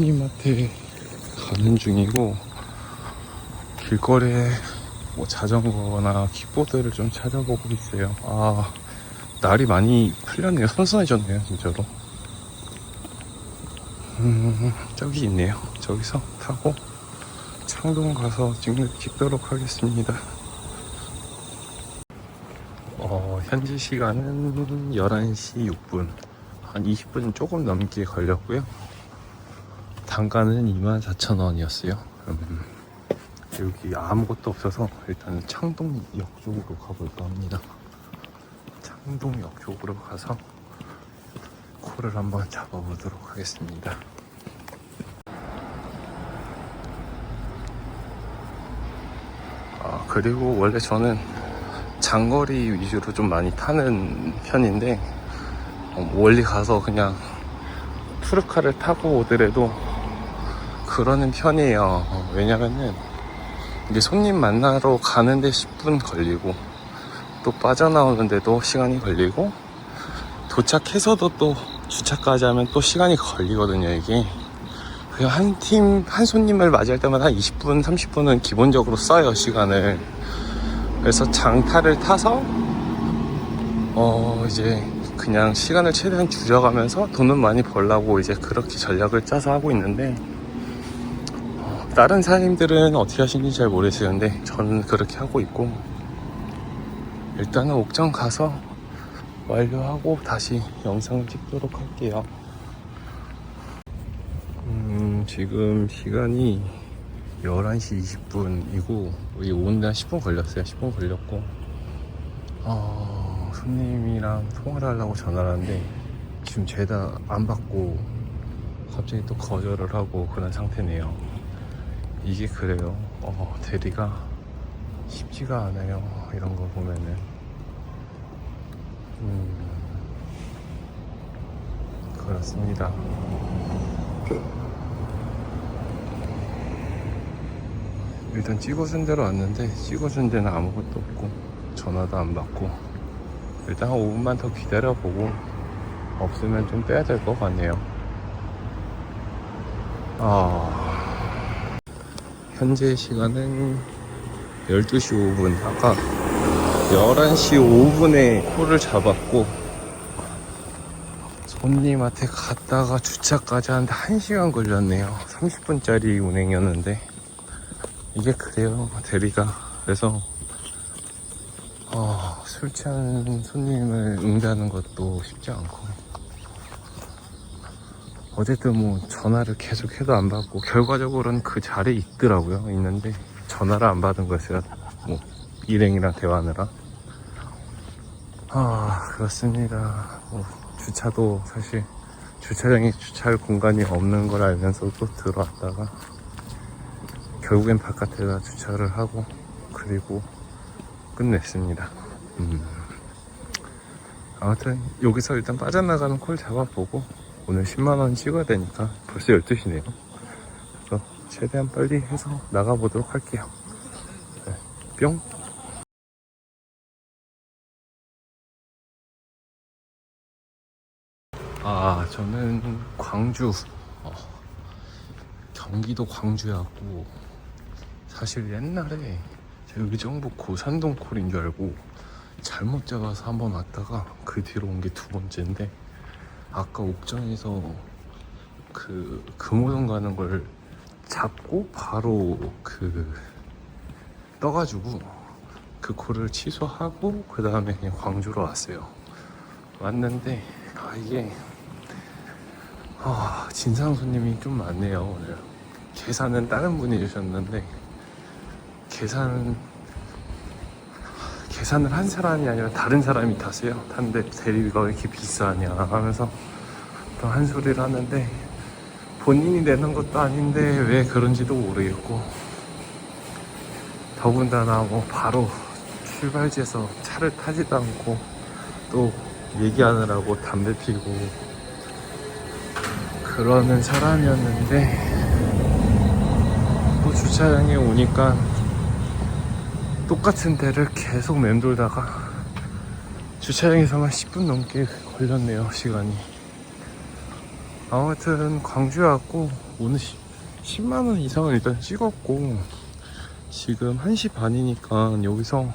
손님한테 가는 중이고, 길거리에 뭐 자전거나 킥보드를 좀 찾아보고 있어요. 날이 많이 풀렸네요. 선선해졌네요, 진짜로. 저기 있네요. 저기서 타고 창동 가서 찍도록 하겠습니다. 현재 시간은 11시 6분. 한 20분 조금 넘게 걸렸고요. 단가는 24,000원이었어요. 여기 아무것도 없어서 일단 창동역 쪽으로 가볼까 합니다. 창동역 쪽으로 가서 코를 한번 잡아보도록 하겠습니다. 그리고 원래 저는 장거리 위주로 좀 많이 타는 편인데, 멀리 가서 그냥 푸르카를 타고 오더라도 그러는 편이에요. 왜냐면은 이게 손님 만나러 가는데 10분 걸리고, 또 빠져나오는데도 시간이 걸리고, 도착해서도 또 주차까지 하면 또 시간이 걸리거든요. 이게 그냥 한 손님을 맞이할 때마다 한 20분 30분은 기본적으로 써요, 시간을. 그래서 장타를 타서 이제 그냥 시간을 최대한 줄여가면서 돈은 많이 벌려고 이제 그렇게 전략을 짜서 하고 있는데, 다른 사장님들은 어떻게 하시는지 잘 모르겠어요. 근데 저는 그렇게 하고 있고, 일단은 옥정 가서 완료하고 다시 영상을 찍도록 할게요. 지금 시간이 11시 20분이고 여기 오는데 한 10분 걸렸어요. 10분 걸렸고, 손님이랑 통화를 하려고 전화를 하는데 지금 죄다 안 받고 갑자기 또 거절을 하고 그런 상태네요. 이게 그래요. 대리가 쉽지가 않아요. 이런 거 보면은. 그렇습니다. 일단 찍어준 대로 왔는데, 찍어준 데는 아무것도 없고 전화도 안 받고, 일단 한 5분만 더 기다려보고 없으면 좀 빼야 될 것 같네요. 현재 시간은 12시 5분. 아까 11시 5분에 콜을 잡았고, 손님한테 갔다가 주차까지 하는데 1시간 걸렸네요. 30분짜리 운행이었는데. 이게 그래요, 대리가. 그래서 술 취한 손님을 응대하는 것도 쉽지 않고, 어쨌든 뭐 전화를 계속해도 안 받고, 결과적으로는 그 자리에 있는데 전화를 안 받은 거였어요. 뭐 일행이랑 대화하느라. 그렇습니다. 주차도 사실 주차장에 주차할 공간이 없는 걸 알면서도 들어왔다가 결국엔 바깥에다 주차를 하고, 그리고 끝냈습니다. 아무튼 여기서 일단 빠져나가는 콜 잡아보고, 오늘 10만원 찍어야 되니까 벌써 12시네요. 그래서 최대한 빨리 해서 나가보도록 할게요. 네, 뿅. 저는 광주, 경기도 광주였고, 사실 옛날에 제가 의정부 고산동 콜인 줄 알고 잘못 잡아서 한번 왔다가 그 뒤로 온 게 2번째인데, 아까 옥정에서 그 금호동 가는 걸 잡고 바로 떠가지고 그 콜을 취소하고 그 다음에 그냥 광주로 왔어요. 왔는데 이게 진상 손님이 좀 많네요. 오늘 계산은 다른 분이 주셨는데, 계산을 한 사람이 아니라 다른 사람이 탔는데 대리비가 왜 이렇게 비싸냐 하면서 또 한 소리를 하는데, 본인이 내는 것도 아닌데 왜 그런지도 모르겠고, 더군다나 뭐 바로 출발지에서 차를 타지도 않고 또 얘기하느라고 담배 피고 그러는 사람이었는데, 또 주차장에 오니까 똑같은 데를 계속 맴돌다가 주차장에서만 10분 넘게 걸렸네요, 시간이. 아무튼 광주에 왔고, 오늘 10만원 이상은 일단 찍었고, 지금 1시 반이니까 여기서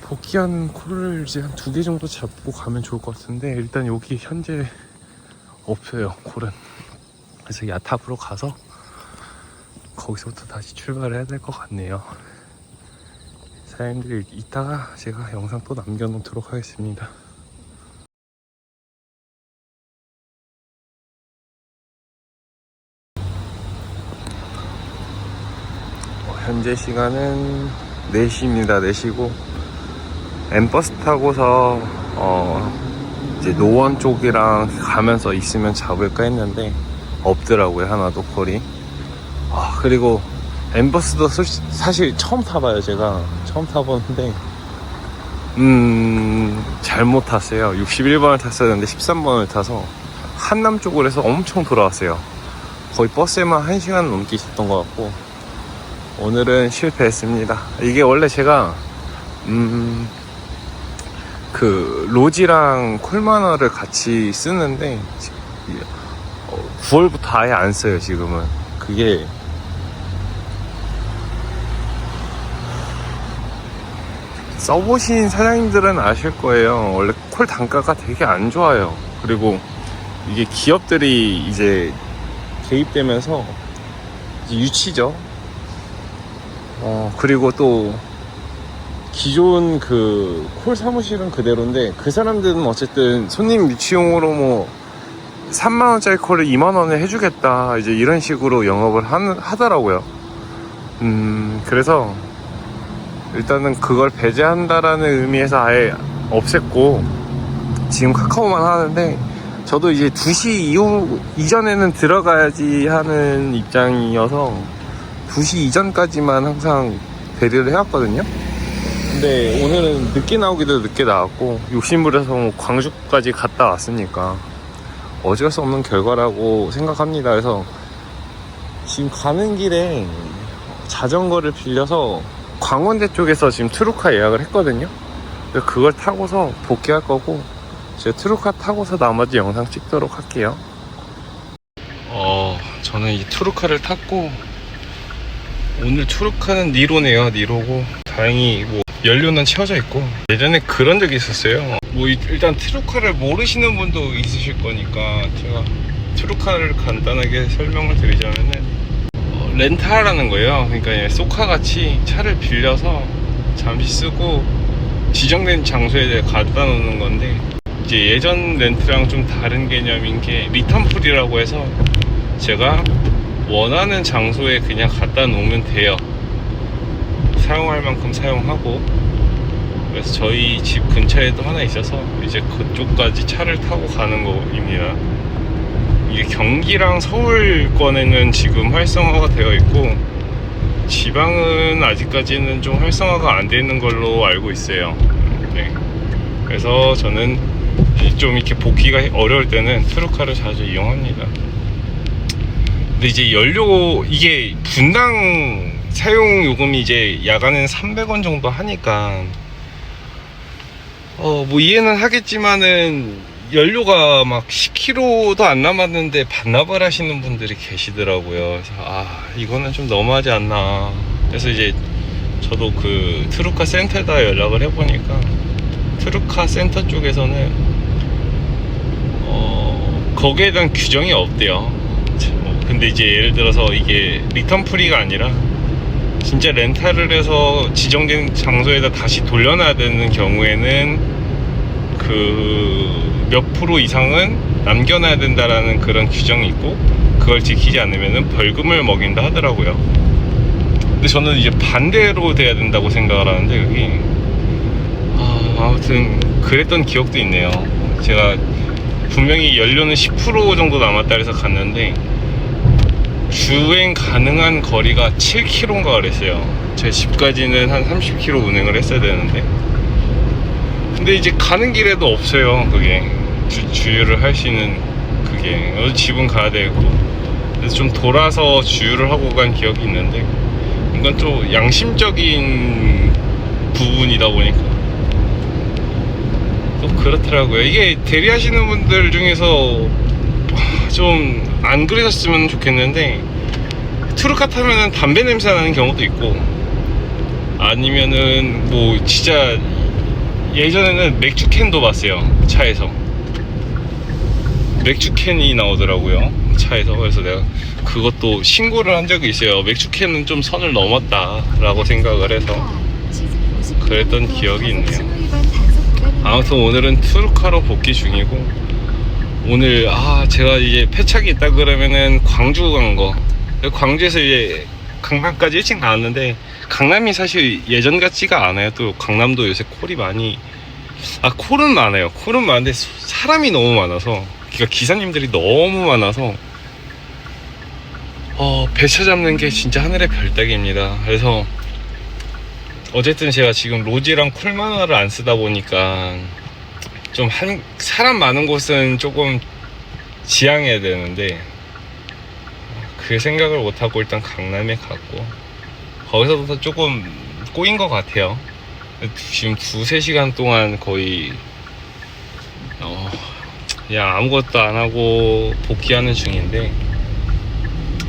복귀하는 콜을 이제 한 2개 정도 잡고 가면 좋을 것 같은데, 일단 여기 현재 없어요, 콜은. 그래서 야탑으로 가서 거기서부터 다시 출발을 해야 될 것 같네요. 사장님들 이따가 제가 영상 또 남겨놓도록 하겠습니다. 현재 시간은 4시입니다. 4시고 M버스 타고서 이제 노원 쪽이랑 가면서 있으면 잡을까 했는데 없더라고요, 하나도 콜이. 그리고 M버스도 사실 처음 타봐요. 제가 처음 타보는데 잘못 탔어요. 61번을 탔어야 되는데 13번을 타서 한남 쪽으로 해서 엄청 돌아왔어요. 거의 버스에만 1시간 넘게 있었던 것 같고, 오늘은 실패했습니다. 이게 원래 제가 그 로지랑 콜마너를 같이 쓰는데 9월부터 아예 안 써요. 지금은 그게 써보신 사장님들은 아실 거예요. 원래 콜 단가가 되게 안 좋아요. 그리고 이게 기업들이 이제 개입되면서 이제 유치죠. 그리고 또 기존 그 콜 사무실은 그대로인데, 그 사람들은 어쨌든 손님 유치용으로 뭐 3만원짜리 콜을 2만원에 해주겠다, 이제 이런 식으로 영업을 하더라고요. 그래서 일단은 그걸 배제한다라는 의미에서 아예 없앴고, 지금 카카오만 하는데, 저도 이제 2시 이전에는 들어가야지 하는 입장이어서 2시 이전까지만 항상 배려를 해왔거든요. 근데 오늘은 늦게 나오기도 늦게 나왔고, 욕심부려서 뭐 광주까지 갔다 왔으니까 어쩔 수 없는 결과라고 생각합니다. 그래서 지금 가는 길에 자전거를 빌려서 광원대 쪽에서 지금 트루카 예약을 했거든요. 그래서 그걸 타고서 복귀할 거고, 제가 트루카 타고서 나머지 영상 찍도록 할게요. 저는 이 트루카를 탔고, 오늘 트루카는 니로네요. 니로고 다행히 뭐 연료는 채워져 있고, 예전에 그런 적이 있었어요. 뭐 일단 트루카를 모르시는 분도 있으실 거니까 제가 트루카를 간단하게 설명을 드리자면은 렌탈하는 거예요. 그러니까 소카 같이 차를 빌려서 잠시 쓰고 지정된 장소에 갖다 놓는 건데, 이제 예전 렌트랑 좀 다른 개념인 게 리턴풀이라고 해서 제가 원하는 장소에 그냥 갖다 놓으면 돼요. 사용할 만큼 사용하고. 그래서 저희 집 근처에도 하나 있어서 이제 그쪽까지 차를 타고 가는 거입니다. 이게 경기랑 서울권에는 지금 활성화가 되어 있고, 지방은 아직까지는 좀 활성화가 안 되는 걸로 알고 있어요. 네. 그래서 저는 좀 이렇게 복귀가 어려울 때는 트루카를 자주 이용합니다. 근데 이제 연료, 이게 분당 사용 요금이 이제 야간엔 300원 정도 하니까 뭐 이해는 하겠지만은, 연료가 막 10km도 안 남았는데 반납을 하시는 분들이 계시더라고요. 그래서 이거는 좀 너무하지 않나. 그래서 이제 저도 그 트루카 센터에다 연락을 해보니까 트루카 센터 쪽에서는 거기에 대한 규정이 없대요. 근데 이제 예를 들어서 이게 리턴 프리가 아니라 진짜 렌탈을 해서 지정된 장소에다 다시 돌려놔야 되는 경우에는 그 몇 프로 이상은 남겨놔야 된다라는 그런 규정이 있고, 그걸 지키지 않으면 벌금을 먹인다 하더라고요. 근데 저는 이제 반대로 돼야 된다고 생각을 하는데, 여기 아무튼 그랬던 기억도 있네요. 제가 분명히 연료는 10% 정도 남았다 해서 갔는데 주행 가능한 거리가 7km인가 그랬어요. 제 집까지는 한 30km 운행을 했어야 되는데, 근데 이제 가는 길에도 없어요. 그게 주유를 할 수 있는 그게. 집은 가야 되고, 그래서 좀 돌아서 주유를 하고 간 기억이 있는데, 이건 또 양심적인 부분이다 보니까 또 그렇더라고요. 이게 대리하시는 분들 중에서 좀 안 그러셨으면 좋겠는데 트루카 타면은 담배 냄새 나는 경우도 있고, 아니면은 뭐 진짜 예전에는 맥주캔도 봤어요. 차에서 맥주캔이 나오더라고요, 차에서. 그래서 내가 그것도 신고를 한 적이 있어요. 맥주캔은 좀 선을 넘었다 라고 생각을 해서 그랬던 기억이 있네요. 아무튼 오늘은 트루카로 복귀 중이고, 오늘 제가 이제 패착이 있다 그러면은 광주 간거, 광주에서 이제 강남까지 일찍 나왔는데, 강남이 사실 예전 같지가 않아요. 또 강남도 요새 콜이 많이, 콜은 많아요. 콜은 많은데 사람이 너무 많아서, 그러니까 기사님들이 너무 많아서 배차 잡는 게 진짜 하늘의 별따기입니다. 그래서 어쨌든 제가 지금 로지랑 쿨마누아를 안 쓰다 보니까 좀 사람 많은 곳은 조금 지향해야 되는데, 그 생각을 못하고 일단 강남에 갔고, 거기서부터 조금 꼬인 것 같아요. 지금 2-3시간 동안 거의 그냥 아무것도 안 하고 복귀하는 중인데,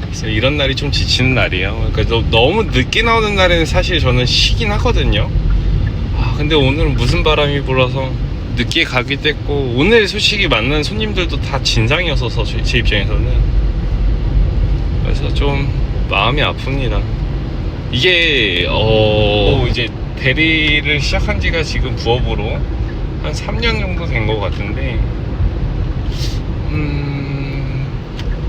그래서 이런 날이 좀 지치는 날이에요. 그러니까 너무 늦게 나오는 날에는 사실 저는 쉬긴 하거든요. 근데 오늘은 무슨 바람이 불어서 늦게 가기도 했고, 오늘 솔직히 만난 손님들도 다 진상이었어서 제 입장에서는, 그래서 좀 마음이 아픕니다. 이게 이제 대리를 시작한 지가 지금 부업으로 한 3년 정도 된 것 같은데,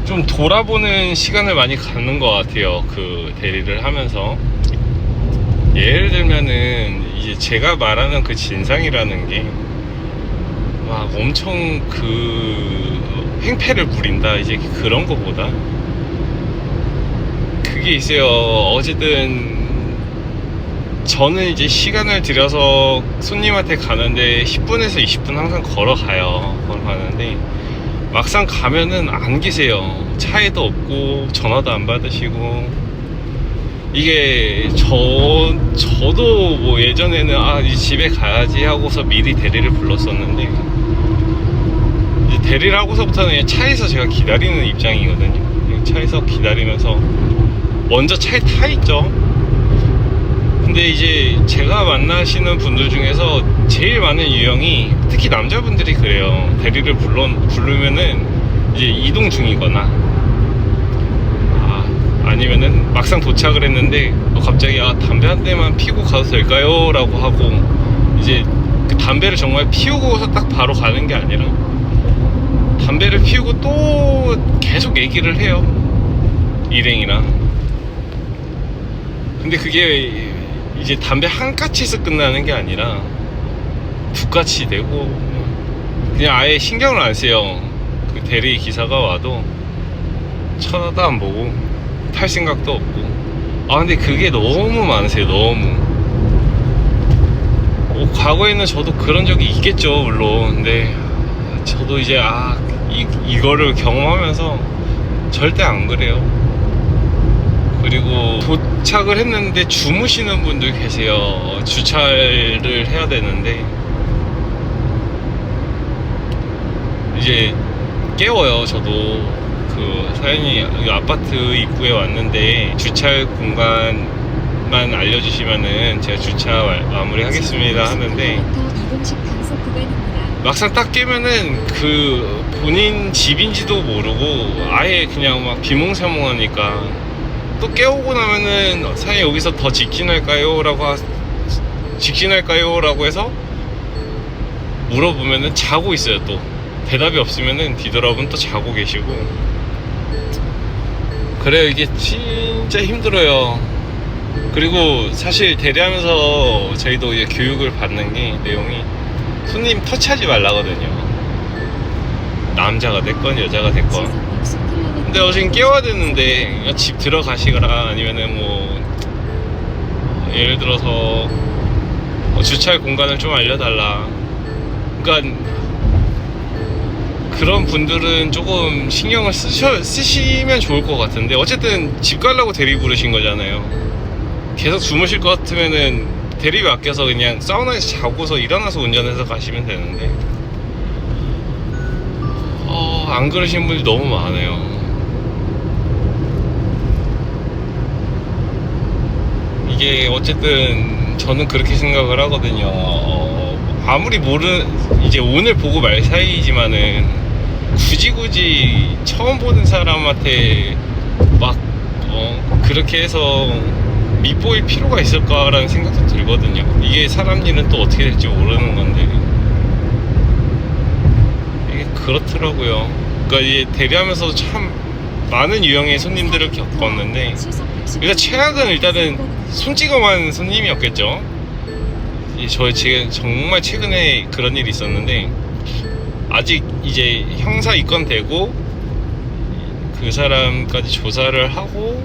좀 돌아보는 시간을 많이 갖는 것 같아요. 그 대리를 하면서. 예를 들면은 이제 제가 말하는 그 진상이라는 게 막 엄청 그 행패를 부린다, 이제 그런 거보다 그게 있어요. 어쨌든 저는 이제 시간을 들여서 손님한테 가는데 10분에서 20분 항상 걸어가는데, 막상 가면은 안 계세요. 차에도 없고 전화도 안 받으시고. 이게 저도 뭐 예전에는 이제 집에 가야지 하고서 미리 대리를 불렀었는데, 이제 대리를 하고서부터는 그냥 차에서 제가 기다리는 입장이거든요. 차에서 기다리면서 먼저 차에 타 있죠. 근데 이제 제가 만나시는 분들 중에서 제일 많은 유형이, 특히 남자분들이 그래요. 대리를 부르면은 이제 이동 중이거나, 아니면은 막상 도착을 했는데 갑자기 담배 한 대만 피우고 가도 될까요? 라고 하고, 이제 그 담배를 정말 피우고서 딱 바로 가는 게 아니라 담배를 피우고 또 계속 얘기를 해요, 일행이랑. 근데 그게 이제 담배 한 까치에서 끝나는 게 아니라 2까치 되고, 그냥 아예 신경을 안 써요. 그 대리 기사가 와도 쳐다도 안 보고 탈 생각도 없고. 근데 그게 너무 많으세요. 너무. 과거에는 저도 그런 적이 있겠죠, 물론. 근데 저도 이제 이거를 경험하면서 절대 안 그래요. 그리고 도착을 했는데 주무시는 분들 계세요. 주차를 해야 되는데 이제 깨워요. 저도 그 사연이 아파트 입구에 왔는데 주차할 공간만 알려주시면은 제가 주차 마무리 하겠습니다 하는데, 막상 딱 깨면은 그 본인 집인지도 모르고 아예 그냥 막 비몽사몽하니까, 또 깨우고 나면은 사장님 여기서 더 직진할까요? 라고 해서 물어보면은 자고 있어요. 또 대답이 없으면은 뒤돌아보면 또 자고 계시고. 그래요. 이게 진짜 힘들어요. 그리고 사실 대리하면서 저희도 이제 교육을 받는 게, 내용이 손님 터치하지 말라거든요. 남자가 됐건 여자가 됐건. 근데 어제 깨워야 되는데 집 들어가시거나, 아니면은 뭐 예를 들어서 주차할 공간을 좀 알려달라. 그러니까 그런 분들은 조금 신경을 쓰시면 좋을 것 같은데, 어쨌든 집 가려고 대리 부르신 거잖아요. 계속 주무실 것 같으면은 대리 맡겨서 그냥 사우나에서 자고서 일어나서 운전해서 가시면 되는데, 안 그러신 분이 너무 많아요. 이게 어쨌든 저는 그렇게 생각을 하거든요. 아무리 이제 오늘 보고 말 사이지만은 굳이 처음 보는 사람한테 막 그렇게 해서 밉보일 필요가 있을까라는 생각도 들거든요. 이게 사람 일은 또 어떻게 될지 모르는 건데 이게 그렇더라고요. 그러니까 이게 대리하면서 참 많은 유형의 손님들을 겪었는데, 그러니까 최악은 일단은 손찌검한 손님이었겠죠. 저희 지금 정말 최근에 그런 일이 있었는데, 아직 이제 형사 입건되고 그 사람까지 조사를 하고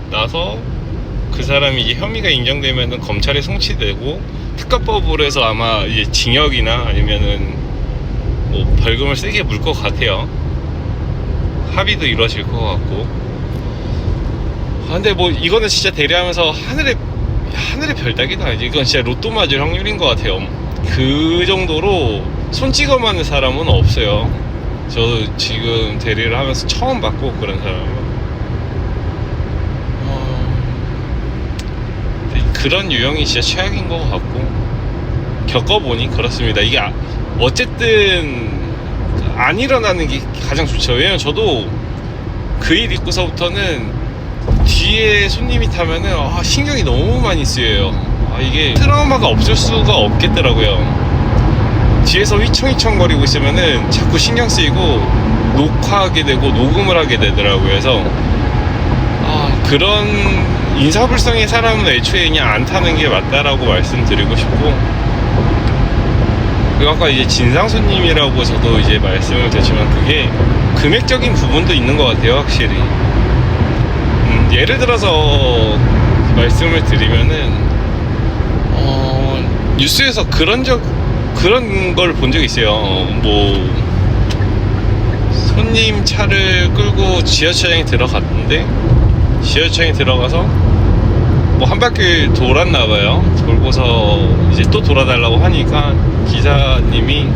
나서 그 사람이 이제 혐의가 인정되면은 검찰에 송치되고 특가법으로 해서 아마 이제 징역이나 아니면은 뭐 벌금을 세게 물 것 같아요. 합의도 이루어질 것 같고. 근데 뭐 이거는 진짜 대리하면서 하늘의 별따기도 아니지. 이건 진짜 로또 맞을 확률인 것 같아요. 그 정도로 손찌검하는 사람은 없어요. 저도 지금 대리를 하면서 처음 봤고, 그런 사람은. 그런 유형이 진짜 최악인 것 같고, 겪어보니 그렇습니다. 이게 어쨌든 안 일어나는 게 가장 좋죠. 왜냐면 저도 그 일 있고서부터는 뒤에 손님이 타면은 신경이 너무 많이 쓰여요. 이게 트라우마가 없을 수가 없겠더라고요. 뒤에서 휘청휘청거리고 있으면은 자꾸 신경 쓰이고 녹화하게 되고 녹음을 하게 되더라고요. 그래서 그런 인사불성의 사람은 애초에 그냥 안 타는 게 맞다라고 말씀드리고 싶고, 그리고 아까 이제 진상 손님이라고 저도 이제 말씀을 드렸지만 그게 금액적인 부분도 있는 것 같아요, 확실히. 예를 들어서 말씀을 드리면은 뉴스에서 그런 걸 본 적이 있어요. 뭐 손님 차를 끌고 지하철장에 들어갔는데, 지하철장에 들어가서 뭐 한 바퀴 돌았나봐요. 돌고서 이제 또 돌아달라고 하니까 기사님이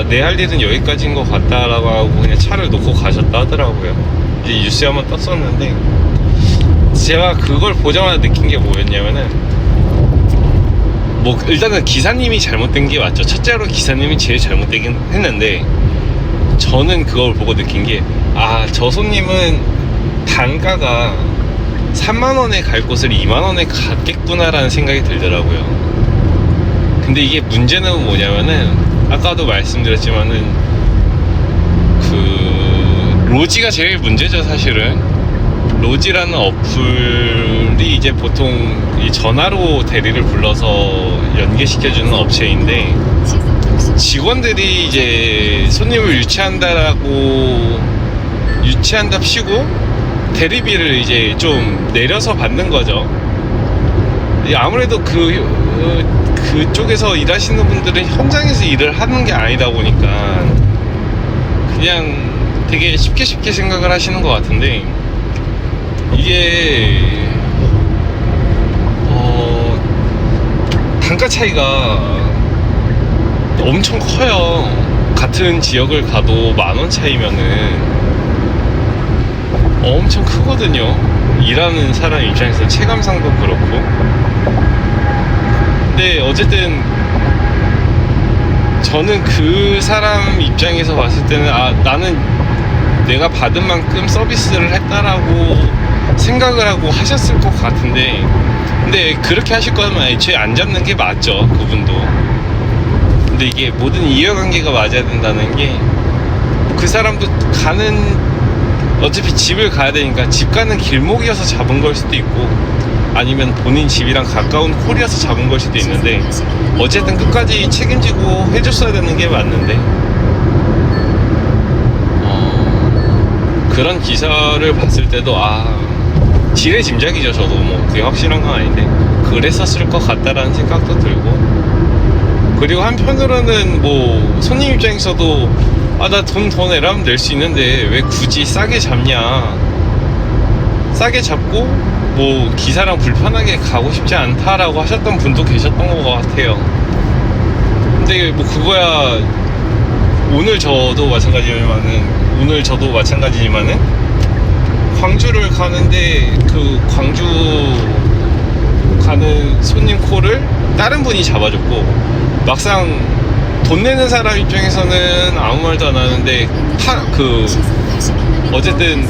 내 할 일은 여기까지인 것 같다라고 하고 그냥 차를 놓고 가셨다 하더라고요. 이제 뉴스에 한번 떴었는데, 제가 그걸 보자마자 느낀 게 뭐였냐면은, 뭐 일단은 기사님이 잘못된 게 맞죠. 첫째로 기사님이 제일 잘못되긴 했는데, 저는 그걸 보고 느낀 게 저 손님은 단가가 3만원에 갈 곳을 2만원에 갔겠구나라는 생각이 들더라고요. 근데 이게 문제는 뭐냐면은, 아까도 말씀드렸지만은 그 로지가 제일 문제죠, 사실은. 로지라는 어플이 이제 보통 전화로 대리를 불러서 연계시켜주는 업체인데, 직원들이 이제 손님을 유치한답시고 대리비를 이제 좀 내려서 받는 거죠. 아무래도 그쪽에서 일하시는 분들은 현장에서 일을 하는 게 아니다 보니까 그냥 되게 쉽게 생각을 하시는 것 같은데, 이게 단가 차이가 엄청 커요. 같은 지역을 가도 10,000원 차이면은 엄청 크거든요. 일하는 사람 입장에서 체감상도 그렇고. 근데 어쨌든 저는 그 사람 입장에서 봤을 때는 나는 내가 받은 만큼 서비스를 했다라고 생각을 하고 하셨을 것 같은데, 근데 그렇게 하실 거면 애초에 안 잡는 게 맞죠, 그분도. 근데 이게 모든 이해관계가 맞아야 된다는 게, 그 사람도 어차피 집을 가야 되니까 집 가는 길목이어서 잡은 걸 수도 있고, 아니면 본인 집이랑 가까운 콜이어서 잡은 걸 수도 있는데, 어쨌든 끝까지 책임지고 해줬어야 되는 게 맞는데, 그런 기사를 봤을 때도 지레 짐작이죠. 저도 뭐 그게 확실한 건 아닌데 그랬었을 것 같다라는 생각도 들고, 그리고 한편으로는 뭐 손님 입장에서도 나 돈 더 내라면 낼 수 있는데 왜 굳이 싸게 잡냐, 싸게 잡고 뭐 기사랑 불편하게 가고 싶지 않다라고 하셨던 분도 계셨던 것 같아요. 근데 뭐 그거야 오늘 저도 마찬가지지만은 광주를 가는데 그 광주 가는 손님 콜을 다른 분이 잡아줬고, 막상 돈 내는 사람 입장에서는 아무 말도 안 하는데 어쨌든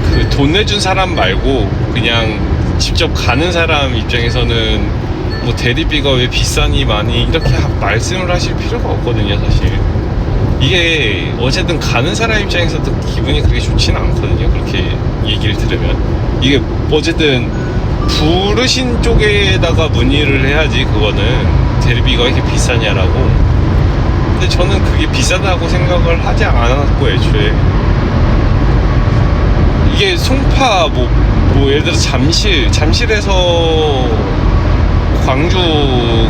그 돈 내준 사람 말고 그냥 직접 가는 사람 입장에서는 뭐 대리비가 왜 비싸니 많이 이렇게 말씀을 하실 필요가 없거든요. 사실 이게 어쨌든 가는 사람 입장에서도 기분이 그렇게 좋지는 않거든요. 그렇게 얘기를 들으면 이게 어쨌든 부르신 쪽에다가 문의를 해야지, 그거는 대리비가 왜 이렇게 비싸냐라고. 근데 저는 그게 비싸다고 생각을 하지 않았고, 애초에 이게 송파 뭐 예를 들어 잠실에서 광주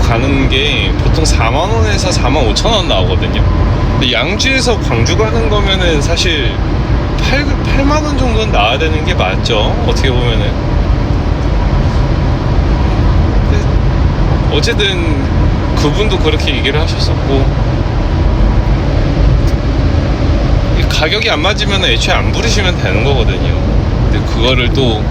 가는 게 보통 4만원에서 45,000원 나오거든요. 근데 양주에서 광주 가는 거면은 사실 8만원 정도는 나와야 되는 게 맞죠, 어떻게 보면은. 어쨌든 그분도 그렇게 얘기를 하셨었고, 가격이 안 맞으면 애초에 안 부르시면 되는 거거든요. 근데 그거를 또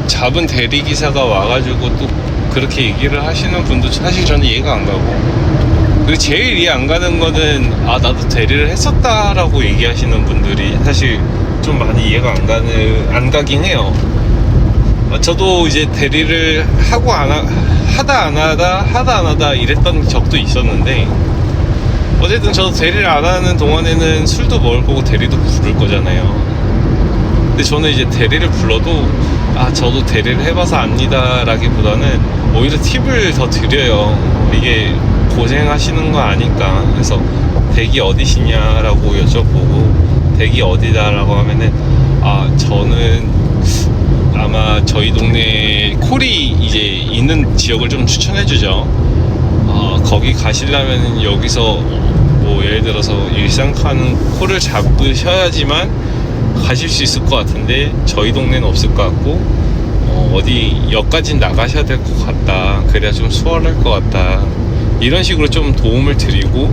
잡은 대리기사가 와가지고 또 그렇게 얘기를 하시는 분도 사실 저는 이해가 안 가고, 그리고 제일 이해 안 가는 거는 아 나도 대리를 했었다라고 얘기하시는 분들이 사실 좀 많이 이해가 안 가긴 해요. 저도 이제 대리를 하고 하다 안 하다 이랬던 적도 있었는데, 어쨌든 저도 대리를 안 하는 동안에는 술도 먹을 거고 대리도 부를 거잖아요. 근데 저는 이제 대리를 불러도 아 저도 대리를 해봐서 압니다 라기보다는 오히려 팁을 더 드려요. 이게 고생하시는 거 아니까. 그래서 댁이 어디시냐라고 여쭤보고, 댁이 어디다라고 하면은 아 저는 아마 저희 동네에 콜이 이제 있는 지역을 좀 추천해주죠. 거기 가시려면 여기서 뭐 예를 들어서 일산카는 콜을 잡으셔야지만 가실 수 있을 것 같은데 저희 동네는 없을 것 같고, 어디 역까지 나가셔야 될 것 같다, 그래야 좀 수월할 것 같다, 이런 식으로 좀 도움을 드리고,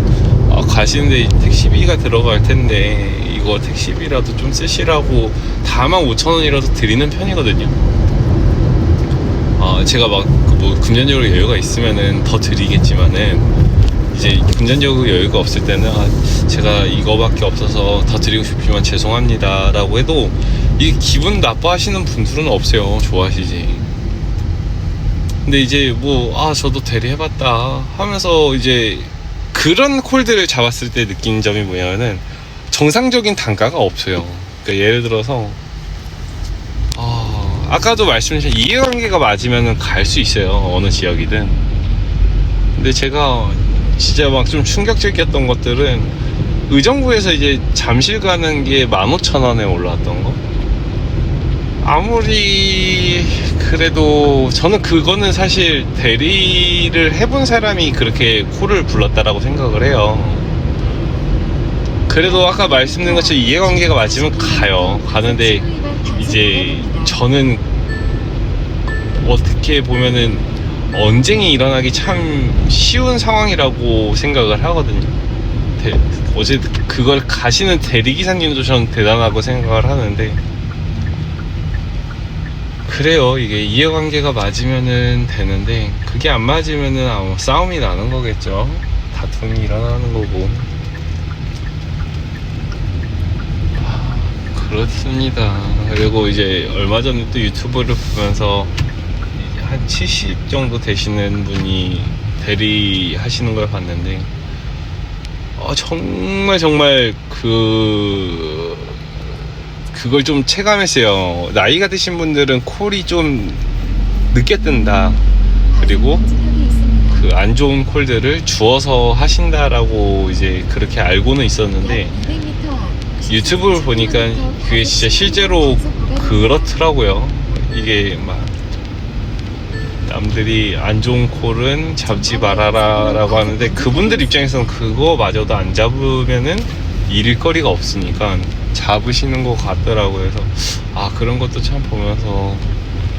가시는데 택시비가 들어갈 텐데 이거 택시비라도 좀 쓰시라고 45,000원이라도 드리는 편이거든요. 제가 막 뭐 금전적으로 여유가 있으면은 더 드리겠지만은, 이제 금전적으로 여유가 없을 때는 제가 이거밖에 없어서 더 드리고 싶지만 죄송합니다 라고 해도 이 기분 나빠하시는 분들은 없어요. 좋아하시지. 근데 이제 뭐 저도 대리해봤다 하면서 이제 그런 콜들을 잡았을 때 느낀 점이 뭐냐면은 정상적인 단가가 없어요. 그러니까 예를 들어서 아까도 말씀드린 이해관계가 맞으면 갈 수 있어요, 어느 지역이든. 근데 제가 진짜 막 좀 충격적이었던 것들은 의정부에서 이제 잠실 가는 게 15,000원에 올라왔던 거. 아무리 그래도 저는 그거는 사실 대리를 해본 사람이 그렇게 콜을 불렀다라고 생각을 해요. 그래도 아까 말씀드린 것처럼 이해관계가 맞으면 가는데 이제 저는 어떻게 보면은 언쟁이 일어나기 참 쉬운 상황이라고 생각을 하거든요. 어제 그걸 가시는 대리기사님도 저는 대단하고 생각을 하는데, 그래요. 이게 이해관계가 맞으면은 되는데 그게 안 맞으면은 아마 싸움이 나는 거겠죠. 다툼이 일어나는 거고. 그렇습니다. 그리고 이제 얼마 전에 또 유튜브를 보면서 한 70 정도 되시는 분이 대리하시는 걸 봤는데, 정말 그걸 좀 체감했어요. 나이가 드신 분들은 콜이 좀 늦게 뜬다, 그리고 그 안 좋은 콜들을 주워서 하신다라고 이제 그렇게 알고는 있었는데, 유튜브를 보니까 그게 진짜 실제로 그렇더라고요. 이게 막 남들이 안 좋은 콜은 잡지 말아라 라고 하는데, 그분들 입장에서는 그거마저도 안 잡으면은 일거리가 없으니까 잡으시는 것 같더라고요. 그래서 그런 것도 참 보면서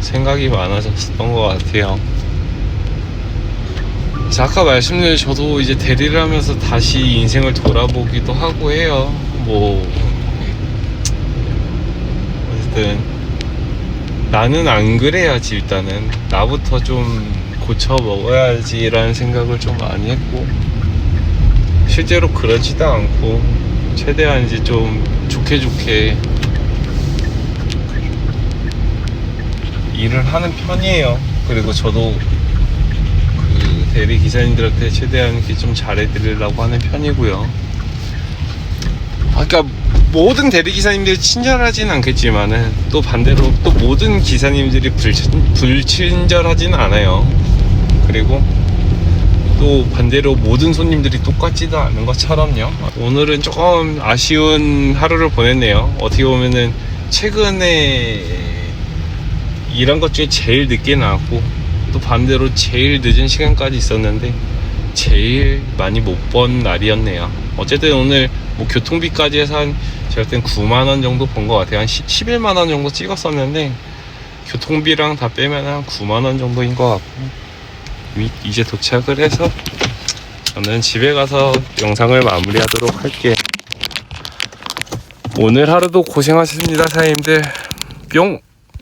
생각이 많아졌던 것 같아요. 그래서 아까 말씀드린 저도 이제 대리를 하면서 다시 인생을 돌아보기도 하고 해요. 뭐 어쨌든 나는 안 그래야지, 일단은 나부터 좀 고쳐 먹어야지 라는 생각을 좀 많이 했고, 실제로 그러지도 않고 최대한 이제 좀 좋게 일을 하는 편이에요. 그리고 저도 그 대리 기사님들한테 최대한 이렇게 좀 잘해드리려고 하는 편이고요. 그러니까 모든 대리 기사님들이 친절하진 않겠지만은 또 반대로 또 모든 기사님들이 불친절하진 않아요. 그리고 또 반대로 모든 손님들이 똑같지도 않은 것처럼요. 오늘은 조금 아쉬운 하루를 보냈네요. 어떻게 보면은 최근에 일한 것 중에 제일 늦게 나왔고, 또 반대로 제일 늦은 시간까지 있었는데 제일 많이 못 번 날이었네요. 어쨌든 오늘 뭐 교통비까지 해서 한 제가 그땐 9만원 정도 번 것 같아요. 한 11만원 정도 찍었었는데 교통비랑 다 빼면 한 9만원 정도인 것 같고, 이제 도착을 해서 저는 집에 가서 영상을 마무리하도록 할게요. 오늘 하루도 고생하셨습니다, 사장님들. 뿅!